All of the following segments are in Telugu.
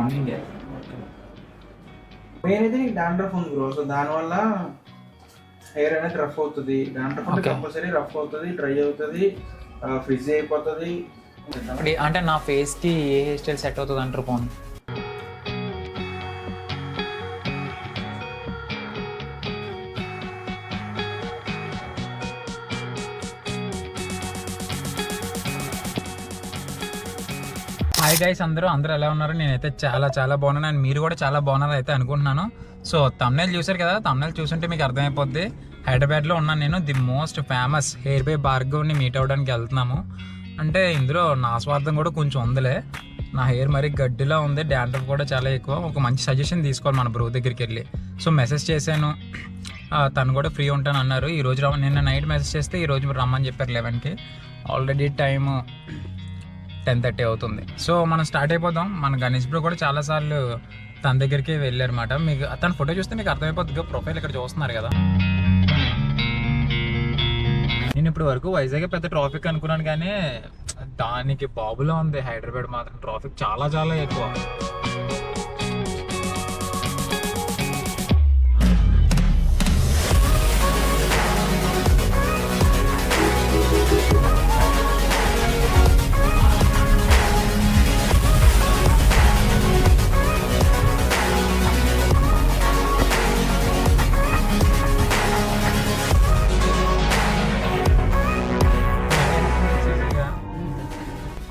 మార్నింగ్. మెయిన్ అయితే నీకు డాండ్రఫ్ ఉంది బ్రో. సో దానివల్ల హెయిర్ అనేది రఫ్ అవుతుంది. డాండ్రఫ్ అంటే కంపల్సరీ రఫ్ అవుతుంది, డ్రై అవుతుంది, ఫ్రిజ్ అయిపోతుంది. అంటే నా ఫేస్కి ఏ హెయిర్ స్టైల్ సెట్ అవుతుంది అంటారు పోను? హాయ్ గైస్, అందరూ ఎలా ఉన్నారు? నేనైతే చాలా బాగున్నాను అండ్ మీరు కూడా చాలా బాగున్నారు అయితే అనుకుంటున్నాను. సో తమ్నైల్ చూసారు కదా, తమ్నైల్ చూసుంటే మీకు అర్థమైపోద్ది. హైదరాబాద్లో ఉన్నాను నేను. The most famous hair by భార్గవ్ని మీట్ అవ్వడానికి వెళ్తున్నాము. అంటే ఇందులో నా స్వార్థం కూడా కొంచెం ఉందిలే. నా హెయిర్ మరీ గడ్డిలా ఉంది, డాండ్రఫ్ కూడా చాలా ఎక్కువ. ఒక మంచి సజెషన్ తీసుకోవాలి మన బ్రో దగ్గరికి వెళ్ళి. సో మెసేజ్ చేశాను, తను కూడా ఫ్రీ ఉంటాను అన్నారు. ఈరోజు నిన్న నైట్ మెసేజ్ చేస్తే ఈరోజు రమ్మని చెప్పారు 11కి. ఆల్రెడీ టైము 10:30 అవుతుంది. సో మనం స్టార్ట్ అయిపోదాం. మన గణేష్ బ్రో కూడా చాలాసార్లు తన దగ్గరికి వెళ్ళారన్నమాట. మీకు తన ఫోటో చూస్తే మీకు అర్థమైపోతుంది. ప్రొఫైల్ ఇక్కడ చూస్తున్నారు కదా. నేను ఇప్పుడు వరకు వైజాగ్ పెద్ద ట్రాఫిక్ అనుకున్నాను, కానీ దానికి బాబులో ఉంది. హైదరాబాద్ మాత్రం ట్రాఫిక్ చాలా ఎక్కువ.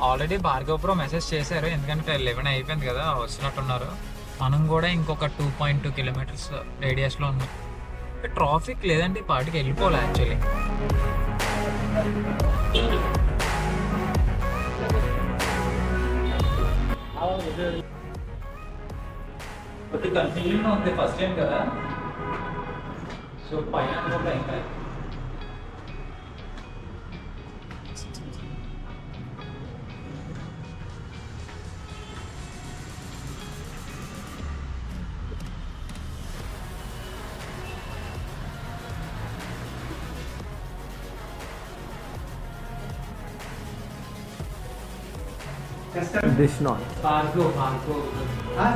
ఆల్రెడీ భార్గవ్ బ్రో మెసేజ్ చేశారు, ఎందుకంటే 11 అయిపోయింది కదా, వస్తున్నట్టున్నారు. మనం కూడా ఇంకొక 2.2 కిలోమీటర్స్ రేడియస్లో ఉన్నాం. ట్రాఫిక్ లేదంటే ఈ పాటికి వెళ్ళిపోలే యాక్చువల్లీ. కన్ఫ్యూజన్ ఉంది, ఫస్ట్ టైం కదా. సో పైన ఇంకా This not. Fargo. Huh?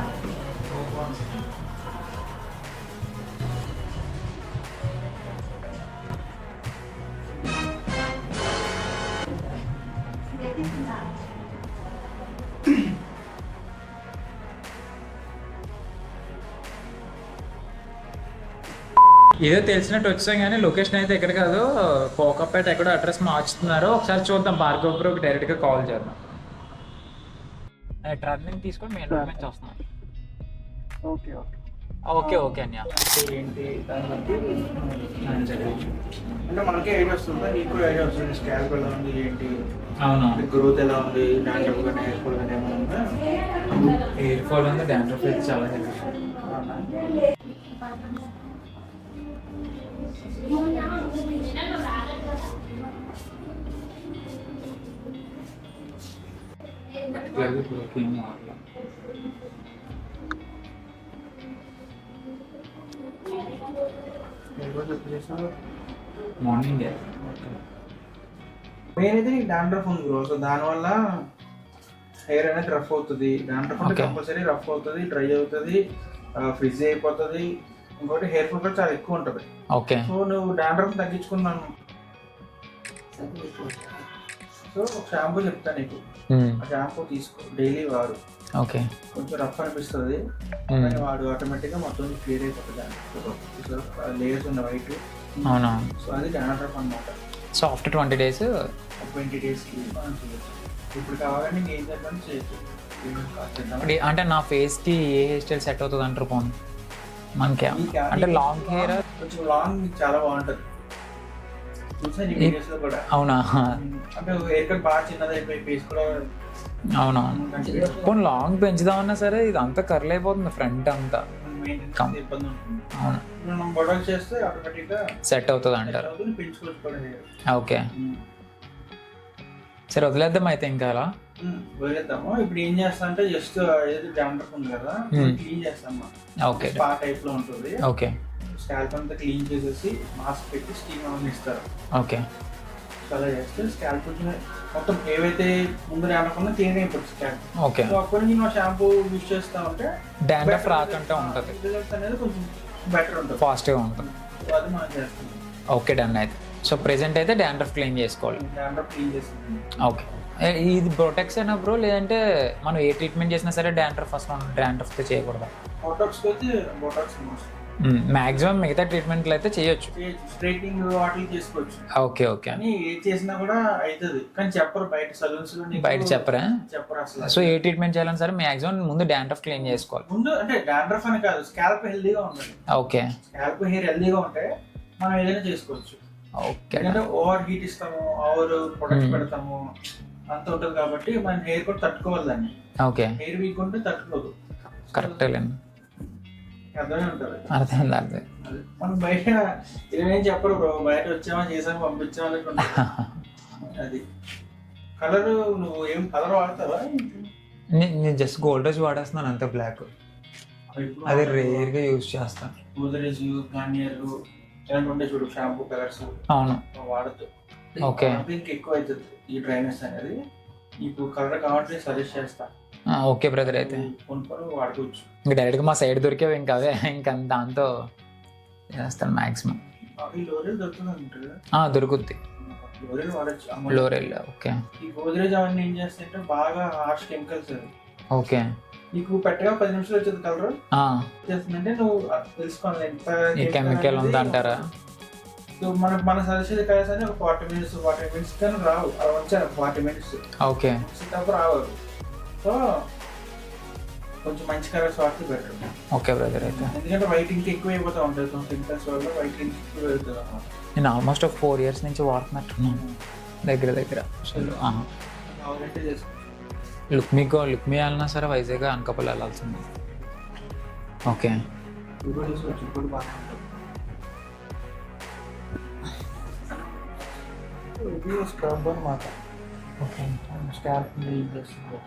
ఏదో తెలిసినట్టు వచ్చాం, కానీ లొకేషన్ అయితే ఎక్కడ కాదు, కోకపేట ఎక్కడో అడ్రస్ మార్చుతున్నారు. ఒకసారి చూద్దాం. భార్గవ్ బ్రోకి డైరెక్ట్గా కాల్ చేద్దాం. టర్నింగ్ తీసుకొని మెయిన్ రోడ్ నుంచి వస్తున్నాం. ఓకే అన్య. ఏంటి దాన్ని బట్టి అంటే మనకే ఐడియా వస్తుందా? నీకు ఐడియా వస్తుంది. స్కాల్ప్ ఎలా ఉంది, ఏంటి, అవునా, గ్రోత్ ఎలా ఉంది, డాండ్రఫ్ కానీ హెయిర్ ఫాల్ కానీ ఏమైనా ఉందా? హెయిర్ ఫాల్ ఉంది, డాండ్రఫ్ చాలా మార్నింగ్. మెయిన్ అయితే నీకు డాండ్రఫ్ ఉంది బ్రో. సో దానివల్ల హెయిర్ అనేది రఫ్ అవుతుంది. డాండ్రఫ్ అంటే కంపల్సరీ రఫ్ అవుతుంది, డ్రై అవుతుంది, ఫ్రిజ్ అయిపోతుంది. ఇంకోటి హెయిర్ ఫాల్ కూడా చాలా ఎక్కువ ఉంటుంది. ఓకే. సో నువ్వు డాండ్రఫ్ తగ్గించుకున్నాను. సో ఒక షాంపూ చెప్తా నీకు, ఆ షాంపూ తీసుకో, డైలీ వాడు. ఓకే. కొంచెం రఫ్ అనిపిస్తుంది, కానీ వాడు ఆటోమేటిక్గా మొత్తం క్లియర్ అయిపోతుంది. లేయర్స్ ఉన్న వైట్. అవునా? సో అది డాండ్రఫ్ అన్నమాట. సో ఆఫ్టర్ 20 days 20 daysకి మనం చేయొచ్చు. ఇప్పుడు కావాలంటే నీకు ఏం చేద్దాం చేయొచ్చు. అంటే నా ఫేస్కి ఏ హెయిర్ స్టైల్ సెట్ అవుతుంది అంటారు పోను మనకి? అంటే లాంగ్ హెయిర్, కొంచెం లాంగ్ చాలా బాగుంటుంది. చూసా నీ వీడియోస్లో కూడా. అవునా? అంటే హెయిర్ కట్ బాగా చిన్నది అయిపోయి ఫేస్ కూడా. అవునా? పోనీ లాంగ్ పెంచుదామన్నా సరే ఇది అంతా కర్ల్ అయిపోతుంది ఫ్రంట్ అంతా. ఇబ్బంది ఉంటుంది. అవును, మనం బొడలు చేస్తే ఆటోమేటిక్గా సెట్ అవుతుంది అంటారు. పెంచుకోవచ్చు. ఓకే, సరే వదిలేద్దాం అయితే. ఇంకా అలా వదిలేద్దాము. ఇప్పుడు ఏం చేస్తా అంటే జస్ట్ ఏదైతే డాండ్రఫ్ ఉంది కదా, క్లీన్ చేస్తాము. ఓకే, స్పా టైప్ లో ఉంటుంది. ఓకే. స్కాల్ప్ అంతా క్లీన్ చేసేసి మాస్క్ పెట్టి స్టీమ్ ఆన్ ఇస్తారు. ఓకే. ప్రొడక్ట్స్ అలా చేస్తే స్కాల్ప్ కొంచెం మొత్తం ఏవైతే ముందు రాకుండా క్లీన్ అయిపోతుంది స్కాల్ప్. ఓకే. సో అప్పటి నుంచి మనం షాంపూ యూజ్ చేస్తా ఉంటే డాండ్రఫ్ రాకుండా ఉంటుంది, రిజల్ట్స్ అనేది కొంచెం బెటర్ ఉంటుంది, ఫాస్ట్గా ఉంటుంది. సో అది మనం చేస్తాం. Okay done. అయితే సో ప్రెసెంట్ అయితే డాండ్రఫ్ క్లీన్ చేసుకోవాలి. డాండ్రఫ్ క్లీన్ చేస్తుంది. ఓకే. ఇది ప్రొటెక్స్ అయినా బ్రో, లేదంటే మనం ఏ ట్రీట్మెంట్ చేసినా సరే డాండ్రఫ్ ఫస్ట్ డాండ్రఫ్తో చేయకూడదు? బోటాక్స్కి అయితే బోటాక్స్ మ్యాక్సిమం మిగతా ట్రీట్మెంట్లు అయితే చేయొచ్చు, స్ట్రైటింగ్ వాటికి చేసుకోవచ్చు. Okay okay. కానీ ఏది చేసినా కూడా అవుతుంది, కానీ చెప్పరు బయట సలూన్స్ లో, బయట చెప్పరా? చెప్పరు అసలు. సో ఏ ట్రీట్మెంట్ చేయాలని సరే మ్యాక్సిమం ముందు డాండ్రఫ్ క్లీన్ చేసుకోవాలి. ముందు అంటే డాండ్రఫ్ అని కాదు, స్కాల్ప్ హెల్దీగా ఉండాలి. ఓకే. స్కాల్ప్ హెయిర్ హెల్దీగా ఉంటే మనం ఏదైనా చేసుకోవచ్చు. ఓకే. ఎందుకంటే ఓవర్ హీట్ ఇస్తాము, ఓవర్ ప్రొడక్ట్ పెడతాము, అంత ఉంటుంది కాబట్టి మన హెయిర్ కూడా తట్టుకోవాలి దాన్ని. ఓకే. హెయిర్ వీక్ ఉంటే తట్టుకోదు. కరెక్టే లేండి, అర్థమే ఉంటుంది. అర్థమైంది అర్థం. మనం బయట ఏమేం చెప్పరు బ్రో, బయట వచ్చామా చేసామా పంపించామా అనుకుంటా. అది కలర్, నువ్వు ఏం కలర్ వాడతావా? నేను జస్ట్ గోల్డ్ రేజ్ వాడేస్తున్నాను అంతే, బ్లాక్. అది రేర్గా యూజ్ చేస్తాను. గోద్రేజ్, గార్నియర్ ఇలాంటి ఉండే చూడు షాంపూ కలర్స్. అవును, వాడద్దు. ఓకే. ఇంకా ఎక్కువ అవుతుంది ఈ డ్రైనెస్ అనేది. నీకు కలర్ కావాలంటే సజెస్ట్ చేస్తా. Okay brother. అయితే కొనుక్కొని వాడుకోవచ్చు. ఇంకా డైరెక్ట్గా మా సైడ్ దొరికేవి ఇంకా అవే, ఇంకా దాంతో చేస్తాను మ్యాక్సిమం. ఈ లోరెల్ దొరుకుతుంది అంటారు. దొరుకుద్ది, లోరెల్ వాడచ్చు. లోరెల్. ఓకే. ఈ గోద్రేజ్ అవన్నీ ఏం చేస్తాయంటే బాగా హార్ష్ కెమికల్స్ అది. ఓకే. నీకు పెట్టగా 10 నిమిషాలు వచ్చేది కలర్ చేస్తుందంటే నువ్వు తెలుసుకోవాలి ఎంత ఈ కెమికల్ ఉందంటారా? మన సజెషన్ కలర్స్ అని ఒక 40 మినిట్స్ కానీ రావు, అలా వచ్చారు 40 మినిట్స్. ఓకే. తప్ప రావు. సో కొంచెం మంచి కలర్స్ వాడితే బెటర్. Okay brother. అయితే ఎందుకంటే వైట్ ఇంక్ ఎక్కువ అయిపోతూ ఉంటుంది కెమికల్స్ వల్ల, వైట్ ఇంక్ ఎక్కువ వెళ్తుంది అన్నమాట. నేను ఆల్మోస్ట్ ఒక 4 years నుంచి వాడుతున్నట్టున్నాను దగ్గర. కావాలంటే చేసుకో. లుక్ మీ వెళ్ళినా సరే వైజాగ్ అనకాపల్లి వెళ్ళాల్సింది. ఓకే. ఇప్పుడు తీసుకోవచ్చు, ఇప్పుడు బాగా ఉంటుంది. ఇది స్క్రబ్ అన్నమాట. ఓకే. స్కాల్ప్ యూజ్ చేస్తుంది.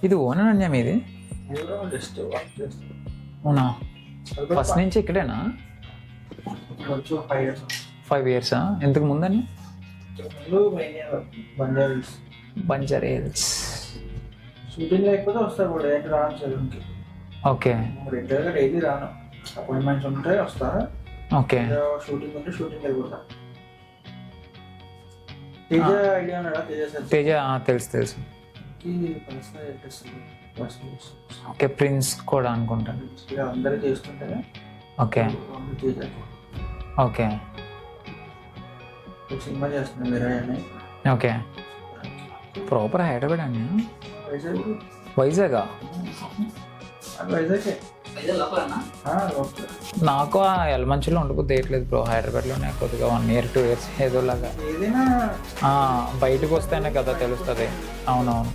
ఇది ఓనేనా మీది? జస్ట్ వర్క్ చేస్తాను. అవునా? ఫస్ట్ నుంచి ఇక్కడేనా? 5 years. ఎంతకు ముందండి? బంజారా హిల్స్. షూటింగ్ లేకపోతే వస్తారు కూడా, ఏంటి రాను సెలూన్కి. ఓకే. రెగ్యులర్గా డైలీ రాను, అపాయింట్మెంట్స్ ఉంటే వస్తా. ఓకే. షూటింగ్ ఉంటే షూటింగ్ వెళ్ళిపోతా. తేజ ఐడియా ఉన్నాడా? తేజ తెలుసు. ఓకే. ప్రిన్స్ కూడా అనుకుంటాను. అందరూ చేస్తుంటే. ఓకే. ఓకే. సినిమా చేస్తున్నాను మీరు అని. ఓకే. ప్రాపర్ హైదరాబాద్ అండి? వైజాగ్. వైజాగే. నాకు ఆ ఎలమంచిలో ఉండబుద్ధి వేయట్లేదు బ్రో, హైదరాబాద్లోనే కొద్దిగా 1 year 2 years ఏదోలాగా. ఏదైనా బయటకు వస్తేనే కదా తెలుస్తుంది. అవునవును.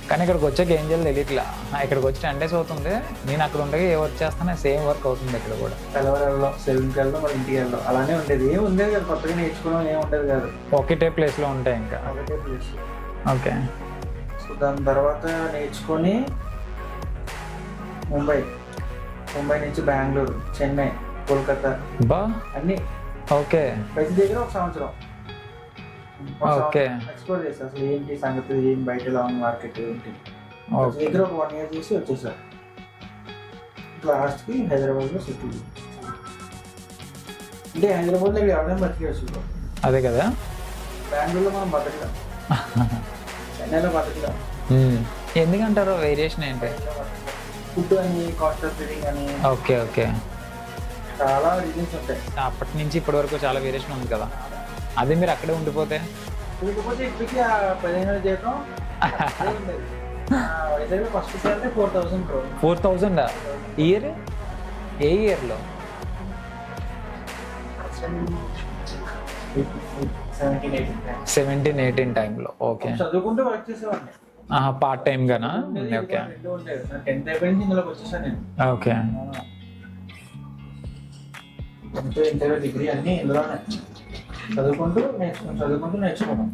కానీ ఇక్కడికి వచ్చాక ఏం చేయాలి తెలియట్లా. ఇక్కడికి వచ్చి 10 days అవుతుంది. నేను అక్కడ ఉండగా ఏ వర్క్ చేస్తానో సేమ్ వర్క్ అవుతుంది ఇక్కడ కూడా. తెల్లవారు సెలూన్కి వెళ్ళడం, మరి ఇంటికి వెళ్ళడం అలానే ఉండేది. ఏం ఉండేది కదా, కొత్తగా నేర్చుకోవడం ఏం ఉండేది కాదు. ఒకటే ప్లేస్లో ఉంటాయి ఇంకా. ఒకటే ప్లేస్. ఓకే. సో దాని తర్వాత నేర్చుకొని ముంబై నుంచి బెంగళూరు, చెన్నై, కోల్కతా అన్నీ. ఓకే. ప్రతి దగ్గర ఒక సంవత్సరం ఓకే. ఎక్స్ప్లోర్ చేస్తారు. అసలు ఏంటి సంగతి, ఏం బయట లాంగ్ మార్కెట్ ఏంటి దగ్గర ఒక 1 year చేసి వచ్చేసారు. లాస్ట్కి హైదరాబాద్లో సెటిల్. అంటే హైదరాబాద్లో ఎవరైనా బతికేవచ్చు. అదే కదా. బెంగళూరులో మనం బతకలేం. నెల బతకదా ఎందుకంటారు వేరియేషన్ ఏంటి? ఫుడ్ అని, కాస్ట్ ఆఫ్ లివింగ్ అని, ఓకే ఓకే. చాలా రీజన్స్ ఉంటాయి. అప్పటి నుంచి ఇప్పటి వరకు చాలా వేరియేషన్ ఉంది కదా, అదే మీరు అక్కడే ఉండిపోతే లేకపోతే ఇప్పటికీ ఆ 15,000 జీతం అదే ఉండేది. వైజాగ్లో ఫస్ట్ సాలరీ 4,000 బ్రో. 4,000 ఇయర్? ఏ ఇయర్లో? 17-18 టైంలో. ఓకే. చదువుకుంటూ వర్క్ చేసేవాడిని. పార్ట్ టైం గానా? ఓకే. 10th అయిపోయి నుంచి ఇందులోకి వచ్చేసాను నేను. ఓకే. 10th, ఇంటర్, డిగ్రీ అన్నీ ఇందులోనే చదువుకుంటూ నేర్చుకున్నాం.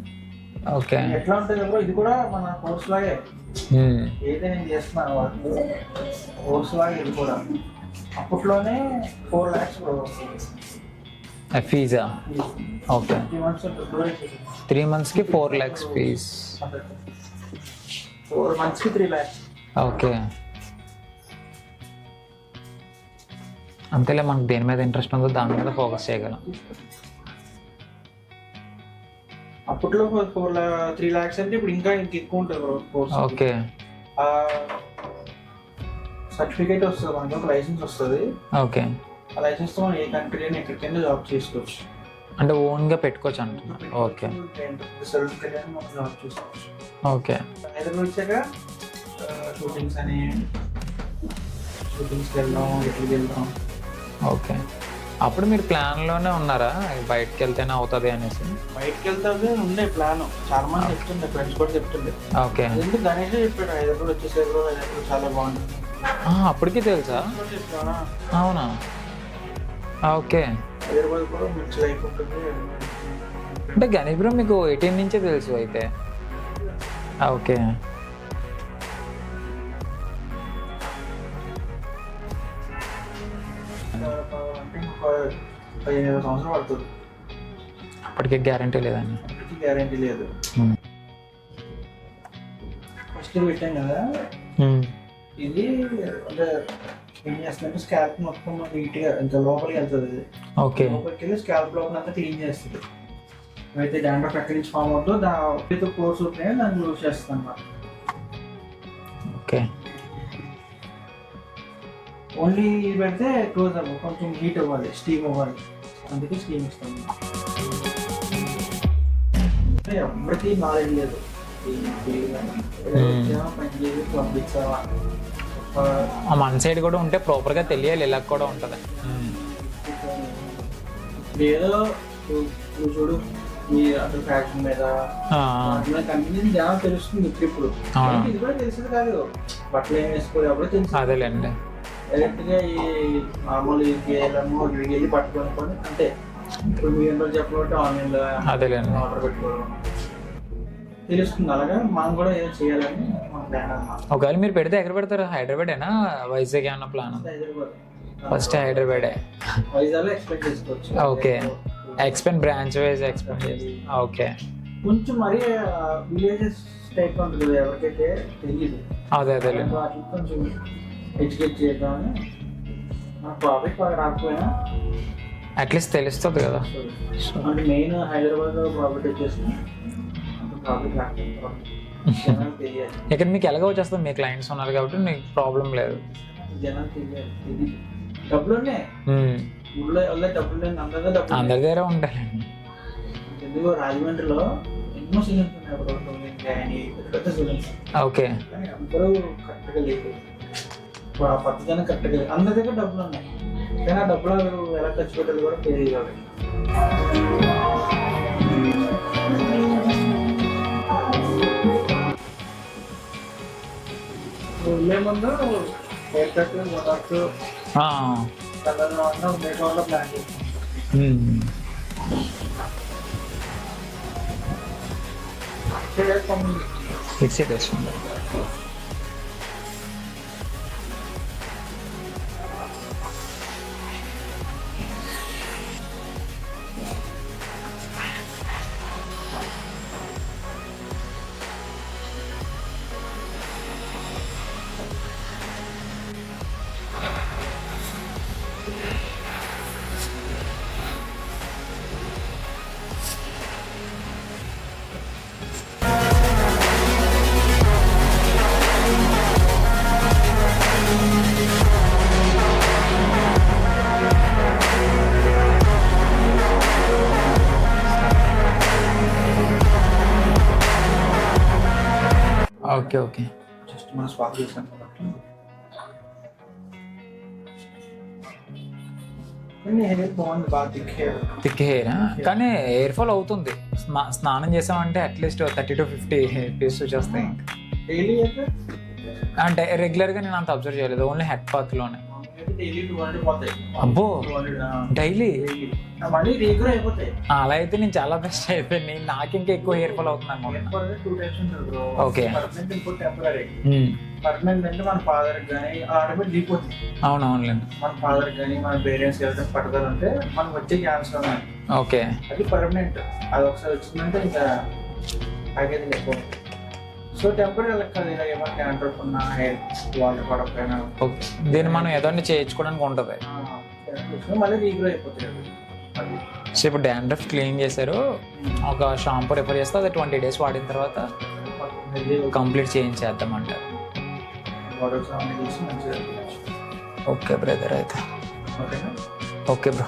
ఓకే. ఎట్లా ఉంటుంది బ్రో, ఇది కూడా మన కోర్స్ లాగే. ఏదైతే నేను చేస్తున్నాను వాళ్ళు కోర్స్ లాగే ఇది కూడా. అప్పట్లోనే 4 lakhs బ్రో ఫీజా? Okay. 3 months 4 lakhs fees. 4 months 3 lakhs. Okay. అంతేలే, మనకు దేని మీద ఇంట్రెస్ట్ ఉందో దాని మీద ఫోకస్ చేయగలం. అప్పట్లో 3 lakhs అంటే ఇప్పుడు ఇంకా ఎక్కువ ఉంటుంది బ్రో కోర్స్. ఓకే. సర్టిఫికేట్ వస్తుంది మనకి, ఒక లైసెన్స్ వస్తుంది. ఓకే. ఆ లైసెన్స్ తో మనం ఏ కంట్రీ అయినా ఎక్కడికైనా జాబ్ చేసుకోవచ్చు. అంటే ఓన్గా పెట్టుకోవచ్చు అంటున్నారు. ఓకే. సర్టిఫికేట్ అని మనం జాబ్ చేసుకోవచ్చు. ఓకే. హైదరాబాద్ వచ్చాక షూటింగ్స్కి వెళ్దాం, ఎట్లకి వెళ్దాం. ఓకే. అప్పుడు మీరు ప్లాన్లోనే ఉన్నారా బయటకు వెళ్తేనే అవుతుంది అనేసి? బయటకు వెళ్తే ఉండే ప్లాన్, చాలా మంది చెప్తుండే, ఫ్రెండ్స్ కూడా చెప్తుండే. ఓకే. ఎందుకు గణేష్ చెప్పాడు హైదరాబాద్ వచ్చేసే, హైదరాబాద్ చాలా బాగుంటుంది. అప్పటికి తెలుసా? అవునా? ఓకే. హైదరాబాద్ కూడా మంచి లైఫ్ ఉంటుంది. అంటే గణేష్ బ్రో మీకు 18 నుంచే తెలుసు అయితే? ఓకే. అంటే ఇంకొక 15 సంవత్సరాలు పడుతుంది. అప్పటికే గ్యారంటీ లేదండి? గ్యారంటీ లేదు. ఫస్ట్ పెట్టాం కదా, ఇది అంటే ఏం చేస్తుందంటే స్కాల్ప్ మొత్తం నీట్గా ఇంకా లోపలికి వెళ్తుంది. ఓకే. లోపలికి వెళ్ళి స్కాల్ప్ లోపల అంతా క్లీన్ చేస్తుంది. అయితే డాండ్రఫ్ ఎక్కడి నుంచి ఫామ్ అవుతుందో దాంతో కోర్స్ ఉంటున్నాయో దాన్ని లూజ్ చేస్తుంది అన్నమాట. ఓకే. ఓన్లీ ఇది పెడితే క్లోజ్ అవ్వ, కొంచెం హీట్ అవ్వాలి, స్టీమ్ అవ్వాలి, అందుకే స్టీమ్ ఇస్తాం. ఎవరికి నాలెడ్జ్ లేదు, పంపించావా మన సైడ్ కూడా ఉంటే ప్రాపర్గా తెలియాలి, ఇలా కూడా ఉంటుంది. ఏదో చూడు ఈ అసలు ఫ్యాక్షన్ మీద కంపెనీ జనం తెలుస్తుంది ఇప్పుడు. ఇది కూడా తెలిసింది కాదు, బట్టలు ఏం వేసుకోవాలి అప్పుడు తెలుసు. అదేలేండి. డైరెక్ట్గా ఈ మామూలు వెళ్ళి పట్టుకొని అంటే ఇప్పుడు మీ ఇంట్లో చెప్పబట్టి ఆన్లైన్లో ఆర్డర్ పెట్టుకోవడం తెలుస్తుంది. అలాగా మనం కూడా ఏదో చేయాలని మన ప్లాన్ అన్నమాట. ఒకవేళ మీరు పెడితే ఎక్కడ పెడతారు? హైదరాబాదేనా, వైజాగ్ ఏమన్నా ప్లాన్? హైదరాబాద్. ఫస్ట్ హైదరాబాదే. వైజాగ్లో ఎక్స్పెక్ట్ చేసుకోవచ్చు. Okay. Expand branch wise expand చేసి. ఓకే. కొంచెం మరీ విలేజెస్ టైప్ ఉంటుంది కదా, ఎవరికైతే తెలియదు. అదే వాటికి కొంచెం ఎడ్యుకేట్ చేద్దామని. మన ప్రాఫిట్ బాగా రాకపోయినా అట్లీస్ట్ తెలుస్తుంది కదా. అంటే మెయిన్ హైదరాబాద్లో ప్రాఫిట్ వచ్చేసి ప్రాఫిట్ రాకపోతే తెలియాలి. ఇక్కడ మీకు ఎలాగో వచ్చేస్తుంది, మీ క్లయింట్స్ ఉన్నారు కాబట్టి మీకు ప్రాబ్లం లేదు. జనాలు తెలియాలి, డబ్బులు ఉన్నాయి ఊళ్ళో, డబ్బులు అందరి దగ్గర ఉండాలండి. ఎందుకు రాజమండ్రిలో ఎన్నో సీజన్స్ ఉన్నాయి, పెద్ద సీజన్స్. ఓకే. అందరూ కరెక్ట్గా లేదు, పద్ధతి కరెక్ట్గా లేదు. అందరి దగ్గర డబ్బులు ఉన్నాయి కానీ ఆ డబ్బులు ఎలా ఖర్చు పెట్టాలి కూడా తెలియదు. వెళ్ళే ముందు హెయిర్ కట్, మొదటి కలర్లో ఉన్న మేకప్లో ప్లాన్ చేస్తాం. Okay okay. జస్ట్ మనం స్వాప్ చేసాం కాబట్టి హెయిర్ బాగుంది, బాగా థిక్ హెయిర్. కానీ హెయిర్ ఫాల్ అవుతుంది. స్నానం చేసామంటే అట్లీస్ట్ 30 to 50 హెయిర్ పీస్ వచ్చేస్తాయి. డైలీ అయితే అంటే రెగ్యులర్గా నేను అంత అబ్జర్వ్ చేయలేదు, ఓన్లీ హెడ్ పాత్లోనే. డైలీ 200 పోతాయి. అబ్బో, 200 డైలీ? మళ్ళీ రీగ్రో అయిపోతాయి. అలా అయితే నేను చాలా బెస్ట్ అయిపోయింది. నాకు ఇంకా ఎక్కువ హెయిర్ ఫాల్ అవుతుంది అనుకుంటున్నా. 2 టైప్స్ ఉంటుంది బ్రో. ఓకే. పర్మనెంట్, ఇంకో టెంపరీ. పర్మనెంట్ అంటే మన ఫాదర్ కానీ ఆటోమేటిక్ దిగిపోతుంది. అవునవునులేండి. మన ఫాదర్ కానీ మన పేరెంట్స్ ఎవరైనా పట్టుదలంటే మనకు వచ్చే క్యాన్సర్. ఓకే. అది పర్మనెంట్. అది ఒకసారి వచ్చిందంటే ఇంకా తగ్గేది లేకపో. సో టెంపరీ కాదు, ఇలా ఏమైనా డాండ్రఫ్ ఉన్న హెయిర్ వాటర్ పడకపోయినా ఓకే, దీన్ని మనం ఏదో చేయించుకోవడానికి ఉంటుంది. మళ్ళీ రీగ్రో అయిపోతాయి అది. సో ఇప్పుడు డాండ్రఫ్ క్లీన్ చేశారు, ఒక షాంపూ రిఫర్ చేస్తే అది 20 days వాడిన తర్వాత కంప్లీట్ చేయించేద్దామంట. ఓకే బ్రదర్ అయితే. ఓకేనా? Okay bro.